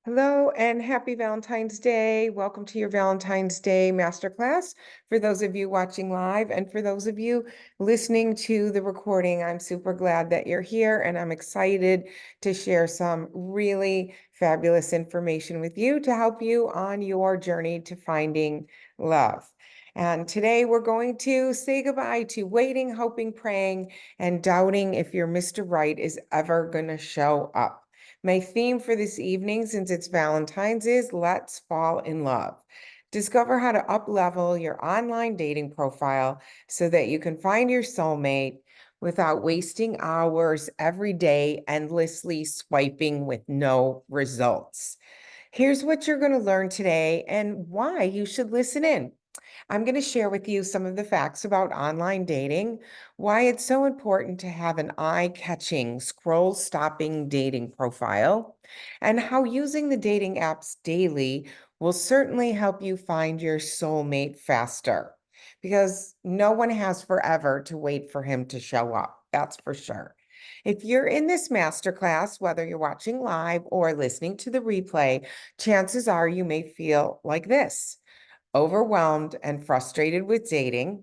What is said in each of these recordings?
Hello and happy Valentine's Day. Welcome to your Valentine's Day Masterclass. For those of you watching live and for those of you listening to the recording, I'm super glad that you're here and I'm excited to share some really fabulous information with you to help you on your journey to finding love. And today we're going to say goodbye to waiting, hoping, praying, and doubting if your Mr. Right is ever going to show up. My theme for this evening, since it's Valentine's, is Let's Fall in Love. Discover how to up-level your online dating profile so that you can find your soulmate without wasting hours every day endlessly swiping with no results. Here's what you're going to learn today and why you should listen in. I'm going to share with you some of the facts about online dating, why it's so important to have an eye-catching, scroll-stopping dating profile, and how using the dating apps daily will certainly help you find your soulmate faster, because no one has forever to wait for him to show up. That's for sure. If you're in this masterclass, whether you're watching live or listening to the replay, chances are you may feel like this: overwhelmed and frustrated with dating,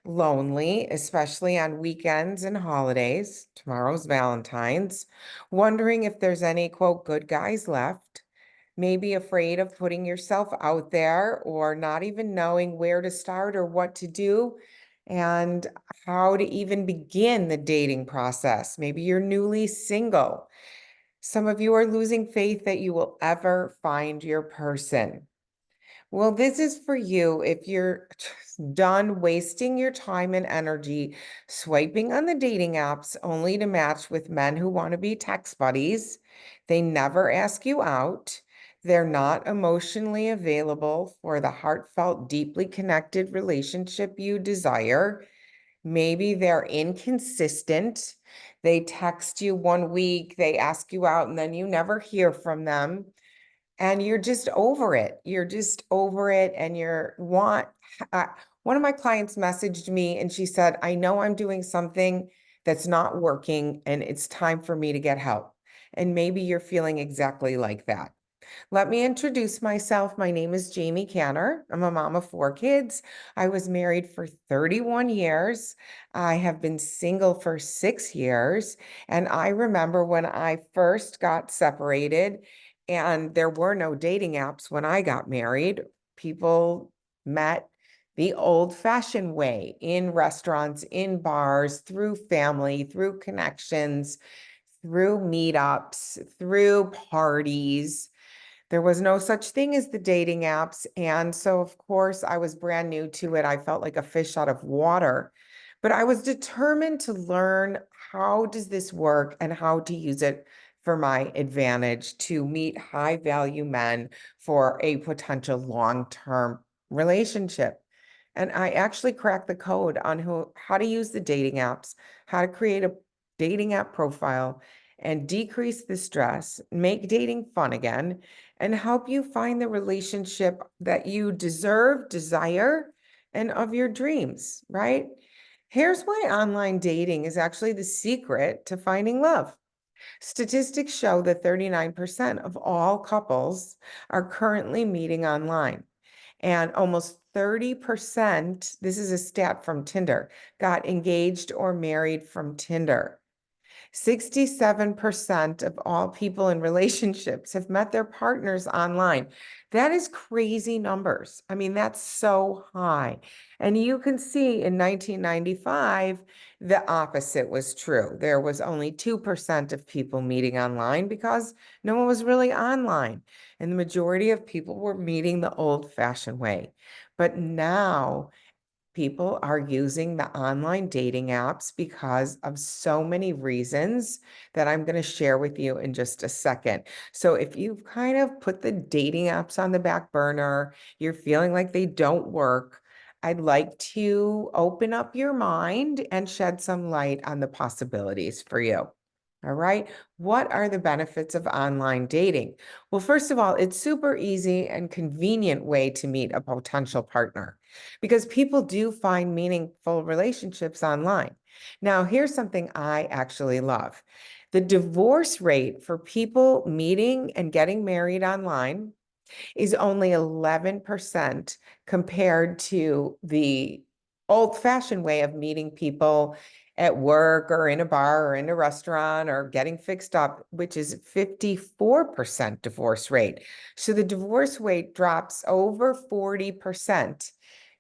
lonely, especially on weekends and holidays. Tomorrow's Valentine's, wondering if there's any, quote, good guys left, maybe afraid of putting yourself out there or not even knowing where to start or what to do and how to even begin the dating process. Maybe you're newly single. Some of you are losing faith that you will ever find your person. Well, this is for you if you're done wasting your time and energy swiping on the dating apps only to match with men who want to be text buddies. They never ask you out. They're not emotionally available for the heartfelt, deeply connected relationship you desire. Maybe they're inconsistent. They text you one week, they ask you out, and then you never hear from them and you're just over it. You're just over it and uh, one of my clients messaged me and she said, I know I'm doing something that's not working and it's time for me to get help. And maybe you're feeling exactly like that. Let me introduce myself. My name is Jamie Canner. I'm a mom of 4 kids. I was married for 31 years. I have been single for 6 years. And I remember when I first got separated and there were no dating apps when I got married. People met the old-fashioned way in restaurants, in bars, through family, through connections, through meetups, through parties. There was no such thing as the dating apps. And so, of course, I was brand new to it. I felt like a fish out of water, but I was determined to learn how does this work and how to use it for my advantage to meet high value men for a potential long-term relationship. And I actually cracked the code on how to use the dating apps, how to create a dating app profile and decrease the stress, make dating fun again, and help you find the relationship that you deserve, desire, and of your dreams, right? Here's why online dating is actually the secret to finding love. Statistics show that 39% of all couples are currently meeting online, and almost 30%, this is a stat from Tinder, got engaged or married from Tinder. 67% of all people in relationships have met their partners online. That is crazy numbers. I mean, that's so high. And you can see in 1995, the opposite was true. There was only 2% of people meeting online because no one was really online. And the majority of people were meeting the old-fashioned way. But now, people are using the online dating apps because of so many reasons that I'm going to share with you in just a second. So if you've kind of put the dating apps on the back burner, you're feeling like they don't work, I'd like to open up your mind and shed some light on the possibilities for you. All right. What are the benefits of online dating? Well, first of all, it's super easy and convenient way to meet a potential partner because people do find meaningful relationships online. Now, here's something I actually love. The divorce rate for people meeting and getting married online is only 11% compared to the old-fashioned way of meeting people at work or in a bar or in a restaurant or getting fixed up, which is 54% divorce rate. So the divorce rate drops over 40%.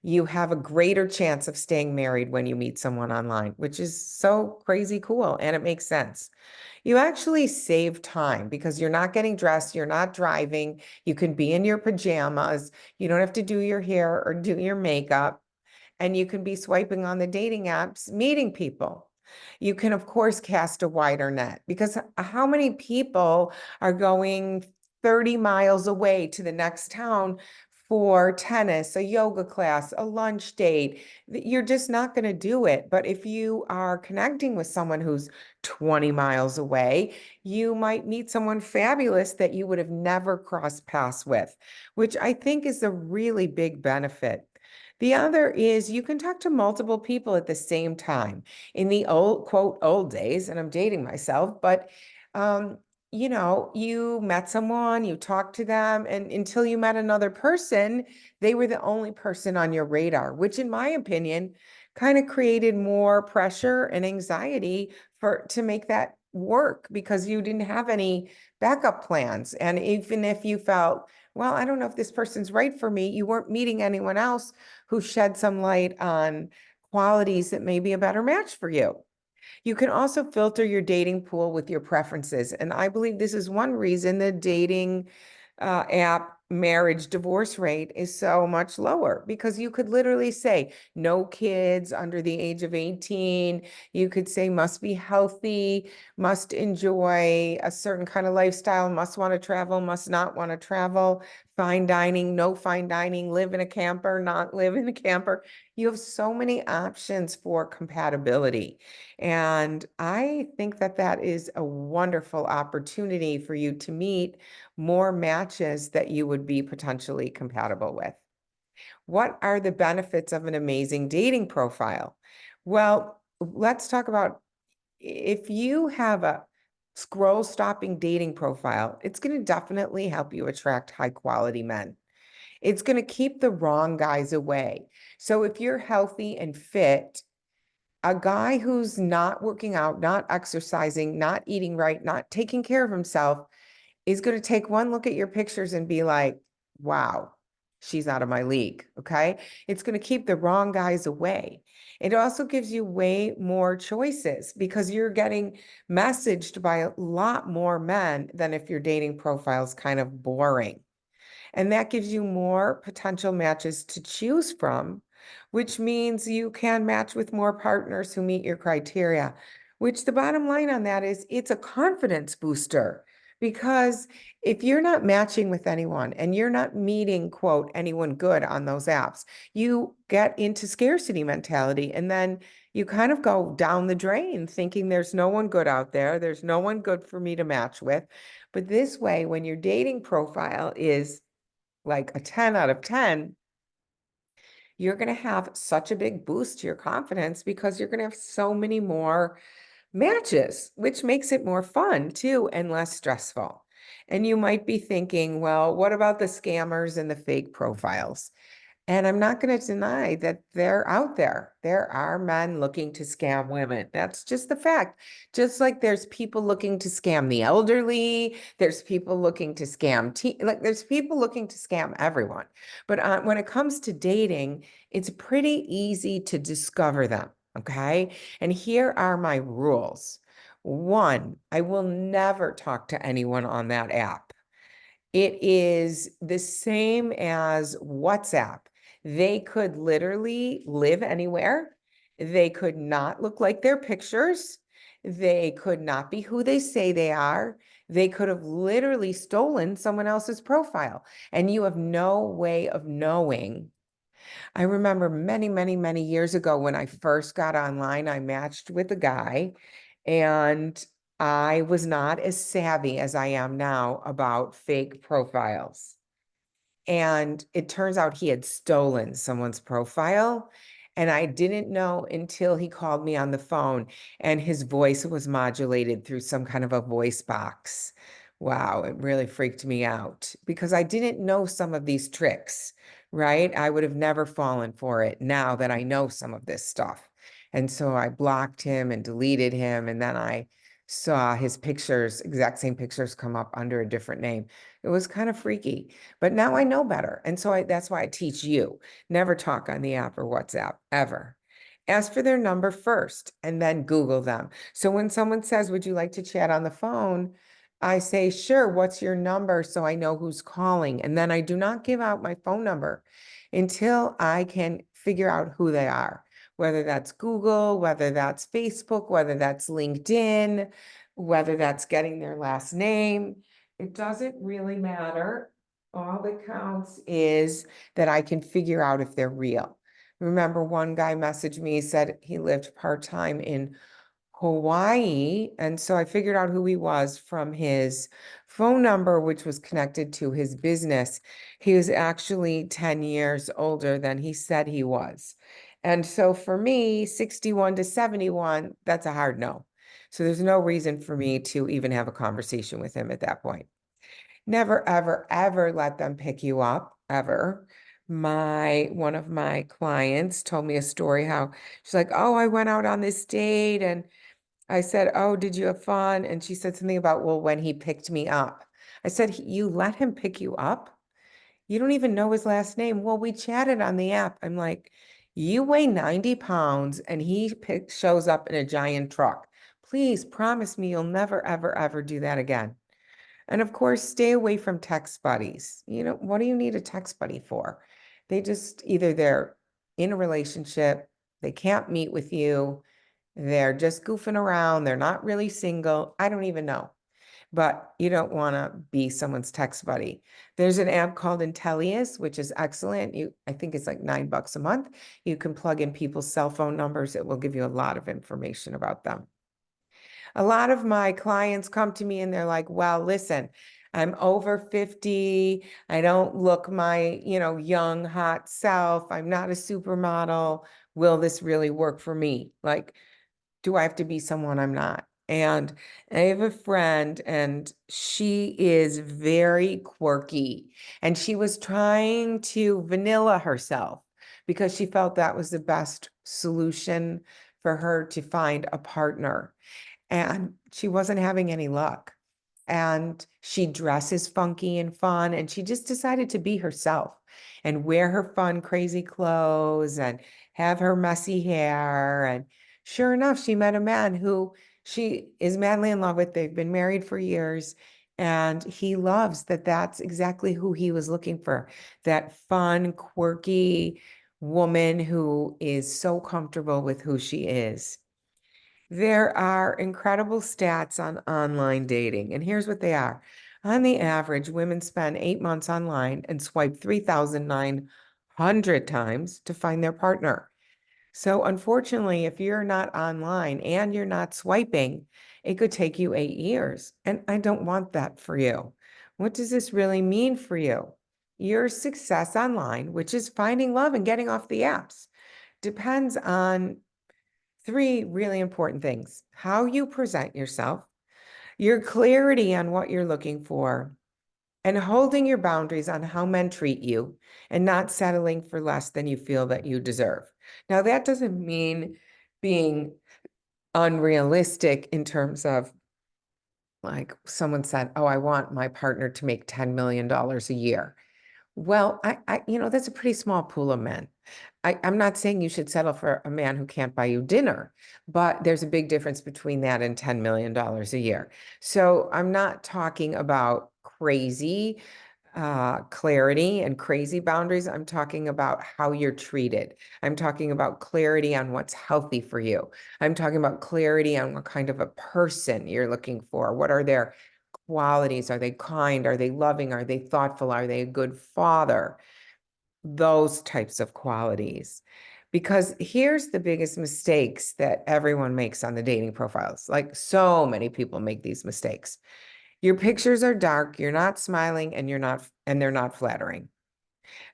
You have a greater chance of staying married when you meet someone online, which is so crazy cool, and it makes sense. You actually save time because you're not getting dressed, you're not driving, you can be in your pajamas, you don't have to do your hair or do your makeup, and you can be swiping on the dating apps, meeting people. You can, of course, cast a wider net because how many people are going 30 miles away to the next town for tennis, a yoga class, a lunch date? You're just not going to do it. But if you are connecting with someone who's 20 miles away, you might meet someone fabulous that you would have never crossed paths with, which I think is a really big benefit. The other is you can talk to multiple people at the same time. In the old, quote, old days, and I'm dating myself, but um, you met someone, you talked to them, and until you met another person, they were the only person on your radar, which in my opinion kind of created more pressure and anxiety to make that work because you didn't have any backup plans. And even if you felt, well, I don't know if this person's right for me, you weren't meeting anyone else who shed some light on qualities that may be a better match for you. You can also filter your dating pool with your preferences. And I believe this is one reason the dating app marriage divorce rate is so much lower because you could literally say no kids under the age of 18. You could say must be healthy, must enjoy a certain kind of lifestyle, must want to travel, must not want to travel, fine dining, no fine dining, live in a camper, not live in a camper. You have so many options for compatibility. And I think that that is a wonderful opportunity for you to meet more matches that you would be potentially compatible with. What are the benefits of an amazing dating profile? Well, let's talk about if you have a scroll stopping dating profile, it's going to definitely help you attract high quality men. It's going to keep the wrong guys away. So if you're healthy and fit, a guy who's not working out, not exercising, not eating right, not taking care of himself is going to take one look at your pictures and be like, wow, she's out of my league. Okay. It's going to keep the wrong guys away. It also gives you way more choices because you're getting messaged by a lot more men than if your dating profile is kind of boring. And that gives you more potential matches to choose from, which means you can match with more partners who meet your criteria, which the bottom line on that is it's a confidence booster. Because if you're not matching with anyone and you're not meeting, quote, anyone good on those apps, you get into scarcity mentality and then you kind of go down the drain thinking there's no one good out there. There's no one good for me to match with. But this way, when your dating profile is like a 10 out of 10, you're going to have such a big boost to your confidence because you're going to have so many more matches, which makes it more fun too and less stressful. And you might be thinking, well, what about the scammers and the fake profiles? And I'm not going to deny that they're out there. There are men looking to scam women. That's just the fact. Just like there's people looking to scam the elderly, there's people looking to scam like there's people looking to scam everyone. But when it comes to dating, it's pretty easy to discover them. Okay. And here are my rules. One, I will never talk to anyone on that app. It is the same as WhatsApp. They could literally live anywhere. They could not look like their pictures. They could not be who they say they are. They could have literally stolen someone else's profile, and you have no way of knowing. I remember many, many, many years ago when I first got online, I matched with a guy and I was not as savvy as I am now about fake profiles. And it turns out he had stolen someone's profile. And I didn't know until he called me on the phone and his voice was modulated through some kind of a voice box. Wow, it really freaked me out because I didn't know some of these tricks, right? I would have never fallen for it now that I know some of this stuff. And so I blocked him and deleted him. And then I saw his pictures, exact same pictures come up under a different name. It was kind of freaky, but now I know better. And so that's why I teach you, never talk on the app or WhatsApp ever. Ask for their number first and then Google them. So when someone says, would you like to chat on the phone? I say, sure, what's your number? So I know who's calling. And then I do not give out my phone number until I can figure out who they are, whether that's Google, whether that's Facebook, whether that's LinkedIn, whether that's getting their last name. It doesn't really matter. All that counts is that I can figure out if they're real. Remember, one guy messaged me, said he lived part-time in Hawaii. And so I figured out who he was from his phone number, which was connected to his business. He was actually 10 years older than he said he was. And so for me, 61 to 71, that's a hard no. So there's no reason for me to even have a conversation with him at that point. Never, ever, ever let them pick you up, ever. One of my clients told me a story how she's like, oh, I went out on this date and I said, oh, did you have fun? And she said something about, well, when he picked me up. I said, you let him pick you up? You don't even know his last name. Well, we chatted on the app. I'm like, you weigh 90 pounds and shows up in a giant truck. Please promise me you'll never, ever, ever do that again. And of course, stay away from text buddies. What do you need a text buddy for? Either they're in a relationship, they can't meet with you, they're just goofing around, they're not really single. I don't even know. But you don't want to be someone's text buddy. There's an app called Intellius, which is excellent. I think it's like $9 a month. You can plug in people's cell phone numbers. It will give you a lot of information about them. A lot of my clients come to me and they're like, well, listen, I'm over 50. I don't look my, young, hot self. I'm not a supermodel. Will this really work for me? Like, do I have to be someone I'm not? And I have a friend and she is very quirky and she was trying to vanilla herself because she felt that was the best solution for her to find a partner. And she wasn't having any luck. And she dresses funky and fun, and she just decided to be herself and wear her fun, crazy clothes and have her messy hair. And sure enough, she met a man who she is madly in love with. They've been married for years, and he loves that that's exactly who he was looking for, that fun, quirky woman who is so comfortable with who she is. There are incredible stats on online dating, and here's what they are. On the average, women spend 8 months online and swipe 3,900 times to find their partner. So unfortunately, if you're not online and you're not swiping, it could take you 8 years. And I don't want that for you. What does this really mean for you? Your success online, which is finding love and getting off the apps, depends on three really important things: how you present yourself, your clarity on what you're looking for, and holding your boundaries on how men treat you and not settling for less than you feel that you deserve. Now, that doesn't mean being unrealistic in terms of, like, someone said, oh, I want my partner to make $10 million a year. Well, that's a pretty small pool of men. I'm not saying you should settle for a man who can't buy you dinner, but there's a big difference between that and $10 million a year. So I'm not talking about crazy clarity and crazy boundaries. I'm talking about how you're treated. I'm talking about clarity on what's healthy for you. I'm talking about clarity on what kind of a person you're looking for. What are their qualities? Are they kind? Are they loving? Are they thoughtful? Are they a good father? Those types of qualities. Because here's the biggest mistakes that everyone makes on the dating profiles. Like, so many people make these mistakes. Your pictures are dark, you're not smiling, and they're not flattering.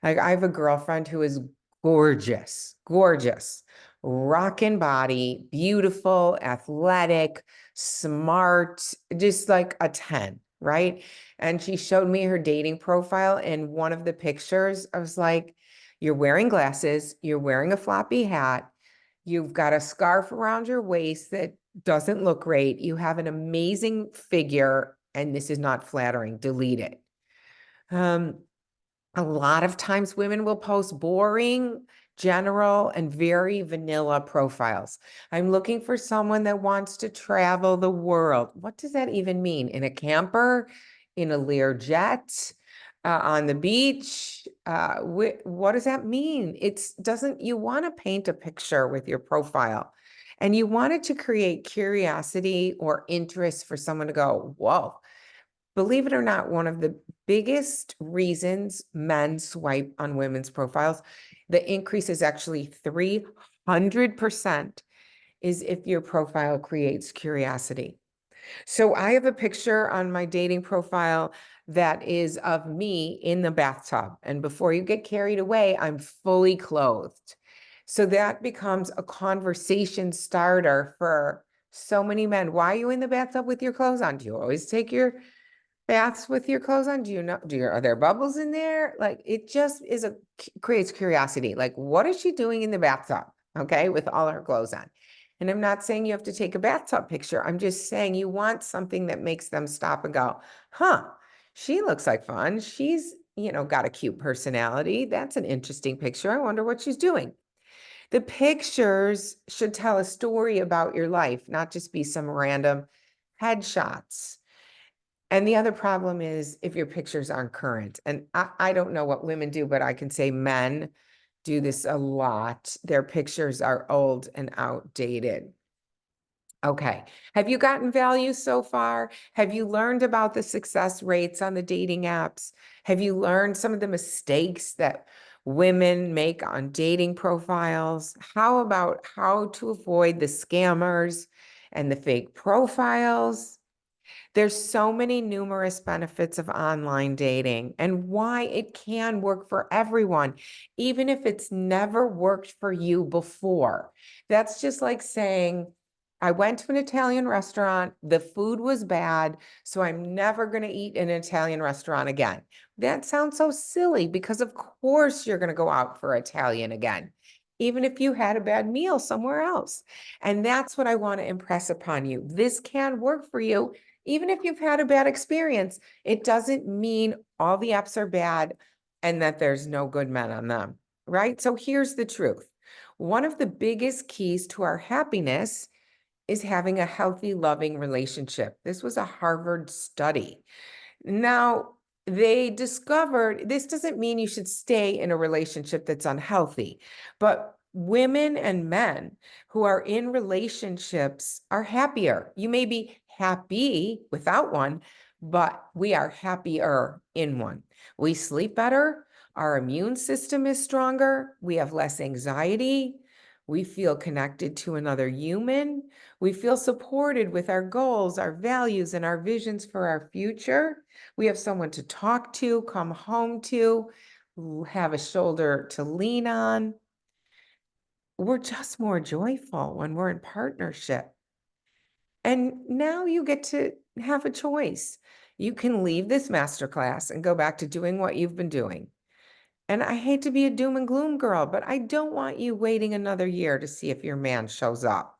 Like, I have a girlfriend who is gorgeous, gorgeous, rockin' body, beautiful, athletic, smart, just like a 10, right? And she showed me her dating profile, and one of the pictures, I was like, you're wearing glasses, you're wearing a floppy hat, you've got a scarf around your waist that doesn't look great, you have an amazing figure, and this is not flattering. Delete it. A lot of times women will post boring, general, and very vanilla profiles. I'm looking for someone that wants to travel the world. What does that even mean? In a camper, in a Learjet, on the beach? What does that mean? You want to paint a picture with your profile, and you want it to create curiosity or interest for someone to go, whoa. Believe it or not, one of the biggest reasons men swipe on women's profiles, the increase is actually 300%, is if your profile creates curiosity. So I have a picture on my dating profile that is of me in the bathtub. And before you get carried away, I'm fully clothed. So that becomes a conversation starter for so many men. Why are you in the bathtub with your clothes on? Do you always take your baths with your clothes on? Are there bubbles in there? Like, it just creates curiosity. Like, what is she doing in the bathtub? Okay, with all her clothes on. And I'm not saying you have to take a bathtub picture. I'm just saying you want something that makes them stop and go, huh, she looks like fun. She's, got a cute personality. That's an interesting picture. I wonder what she's doing. The pictures should tell a story about your life, not just be some random headshots. And the other problem is if your pictures aren't current. And I don't know what women do, but I can say men do this a lot. Their pictures are old and outdated. Okay. Have you gotten value so far? Have you learned about the success rates on the dating apps? Have you learned some of the mistakes that women make on dating profiles? How about how to avoid the scammers and the fake profiles? There's so many numerous benefits of online dating and why it can work for everyone, even if it's never worked for you before. That's just like saying, I went to an Italian restaurant, the food was bad, so I'm never going to eat in an Italian restaurant again. That sounds so silly because of course you're going to go out for Italian again, even if you had a bad meal somewhere else. And that's what I want to impress upon you. This can work for you even if you've had a bad experience. It doesn't mean all the apps are bad and that there's no good men on them, right? So here's the truth. One of the biggest keys to our happiness is having a healthy, loving relationship. This was a Harvard study. Now, they discovered this doesn't mean you should stay in a relationship that's unhealthy, but women and men who are in relationships are happier. You may be happy without one, but we are happier in one. We sleep better. Our immune system is stronger. We have less anxiety. We feel connected to another human. We feel supported with our goals, our values, and our visions for our future. We have someone to talk to, come home to, have a shoulder to lean on. We're just more joyful when we're in partnership. And now you get to have a choice. You can leave this masterclass and go back to doing what you've been doing. And I hate to be a doom and gloom girl, but I don't want you waiting another year to see if your man shows up.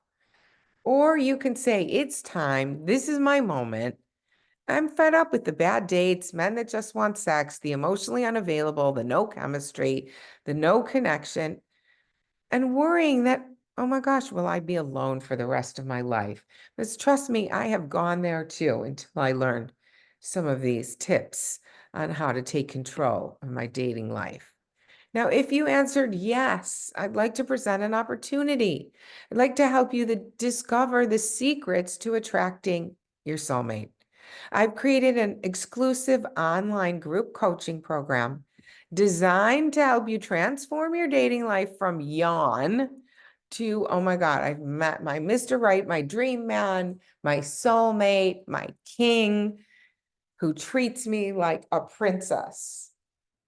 Or you can say, it's time. This is my moment. I'm fed up with the bad dates, men that just want sex, the emotionally unavailable, the no chemistry, the no connection, and worrying that, oh my gosh, will I be alone for the rest of my life? Because trust me, I have gone there too until I learned some of these tips on how to take control of my dating life. Now, if you answered yes, I'd like to present an opportunity. I'd like to help you discover the secrets to attracting your soulmate. I've created an exclusive online group coaching program designed to help you transform your dating life from yawn to, oh my God, I've met my Mr. Right, my dream man, my soulmate, my king, who treats me like a princess.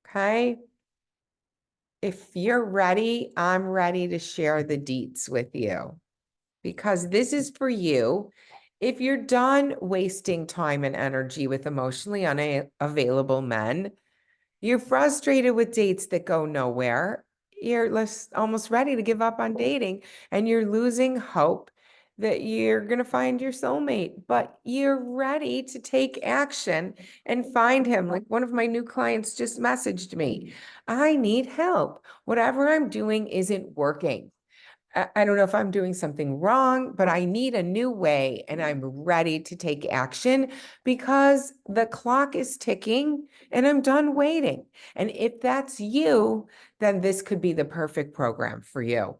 Okay? if you're ready, I'm ready to share the deets with you because this is for you. If you're done wasting time and energy with emotionally unavailable men, you're frustrated with dates that go nowhere, you're almost ready to give up on dating, and you're losing hope that you're going to find your soulmate, but you're ready to take action and find him. Like one of my new clients just messaged me, I need help. Whatever I'm doing isn't working. I don't know if I'm doing something wrong, but I need a new way and I'm ready to take action because the clock is ticking and I'm done waiting. And if that's you, then this could be the perfect program for you.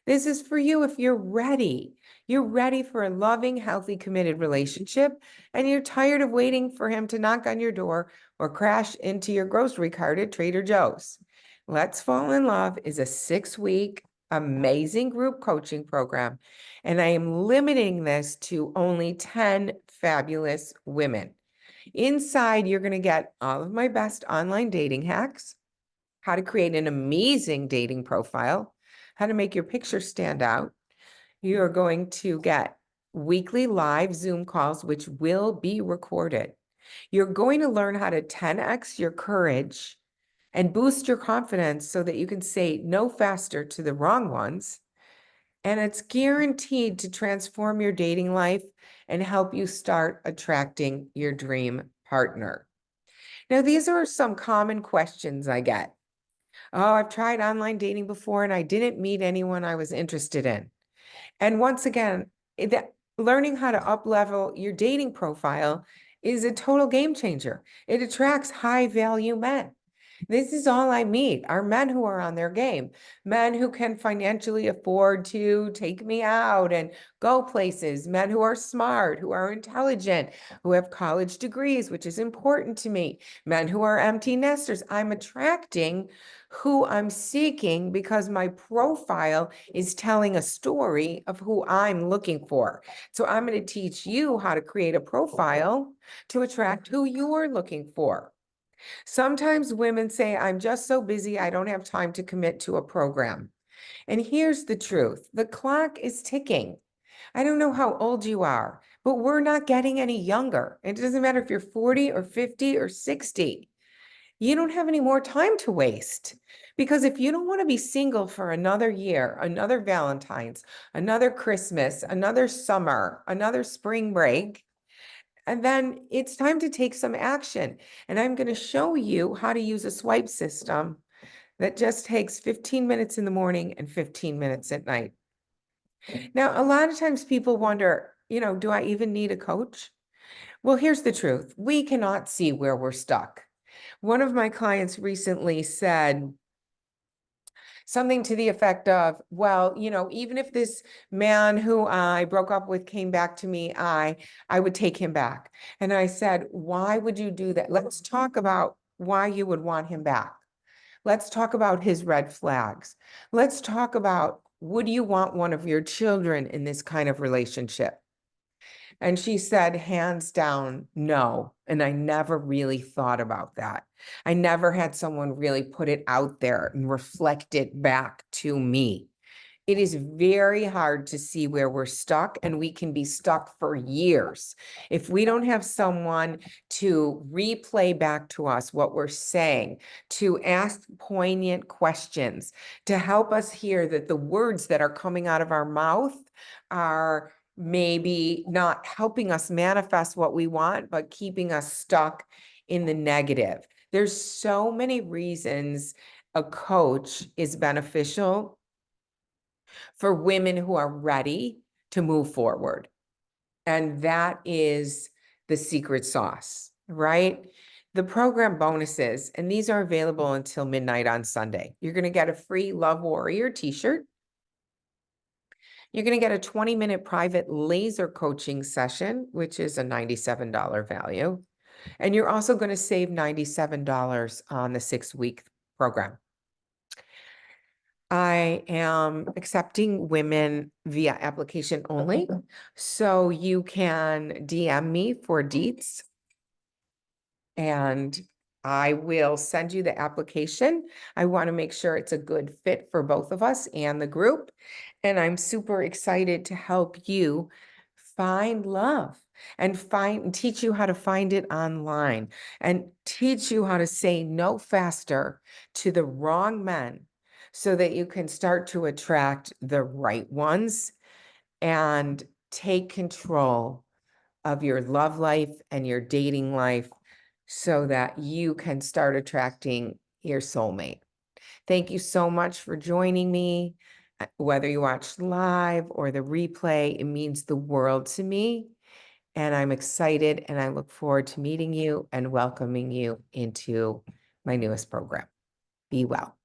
This is for you if you're ready. You're ready for a loving, healthy, committed relationship, and you're tired of waiting for him to knock on your door or crash into your grocery cart at Trader Joe's. Let's Fall in Love is a 6-week amazing group coaching program, and I am limiting this to only 10 fabulous women. Inside, you're going to get all of my best online dating hacks, how to create an amazing dating profile, how to make your picture stand out. You're going to get weekly live Zoom calls, which will be recorded. You're going to learn how to 10x your courage and boost your confidence so that you can say no faster to the wrong ones. And it's guaranteed to transform your dating life and help you start attracting your dream partner. Now, these are some common questions I get. Oh, I've tried online dating before and I didn't meet anyone I was interested in. And once again, learning how to up-level your dating profile is a total game changer. It attracts high value men. This is all I meet are men who are on their game, men who can financially afford to take me out and go places, men who are smart, who are intelligent, who have college degrees, which is important to me, men who are empty nesters. I'm attracting who I'm seeking because my profile is telling a story of who I'm looking for. So I'm going to teach you how to create a profile to attract who you're looking for. Sometimes women say, I'm just so busy, I don't have time to commit to a program. And here's the truth. The clock is ticking. I don't know how old you are, but we're not getting any younger. It doesn't matter if you're 40 or 50 or 60. You don't have any more time to waste. Because if you don't want to be single for another year, another Valentine's, another Christmas, another summer, another spring break, and then it's time to take some action. And I'm going to show you how to use a swipe system that just takes 15 minutes in the morning and 15 minutes at night. Now, a lot of times people wonder, do I even need a coach? Well, here's the truth. We cannot see where we're stuck. One of my clients recently said something to the effect of, well, even if this man who I broke up with came back to me, I would take him back. And I said, why would you do that? Let's talk about why you would want him back. Let's talk about his red flags. Let's talk about, would you want one of your children in this kind of relationship? And she said, hands down, no. And I never really thought about that. I never had someone really put it out there and reflect it back to me. It is very hard to see where we're stuck, and we can be stuck for years. If we don't have someone to replay back to us what we're saying, to ask poignant questions, to help us hear that the words that are coming out of our mouth are maybe not helping us manifest what we want, but keeping us stuck in the negative. There's so many reasons a coach is beneficial for women who are ready to move forward. And that is the secret sauce, right? The program bonuses, and these are available until midnight on Sunday. You're going to get a free Love Warrior t-shirt. You're going to get a 20-minute private laser coaching session, which is a $97 value. And you're also going to save $97 on the 6-week program. I am accepting women via application only. So you can DM me for deets and I will send you the application. I want to make sure it's a good fit for both of us and the group. And I'm super excited to help you find love and teach you how to find it online and teach you how to say no faster to the wrong men so that you can start to attract the right ones and take control of your love life and your dating life so that you can start attracting your soulmate. Thank you so much for joining me. Whether you watch live or the replay, it means the world to me. And I'm excited and I look forward to meeting you and welcoming you into my newest program. Be well.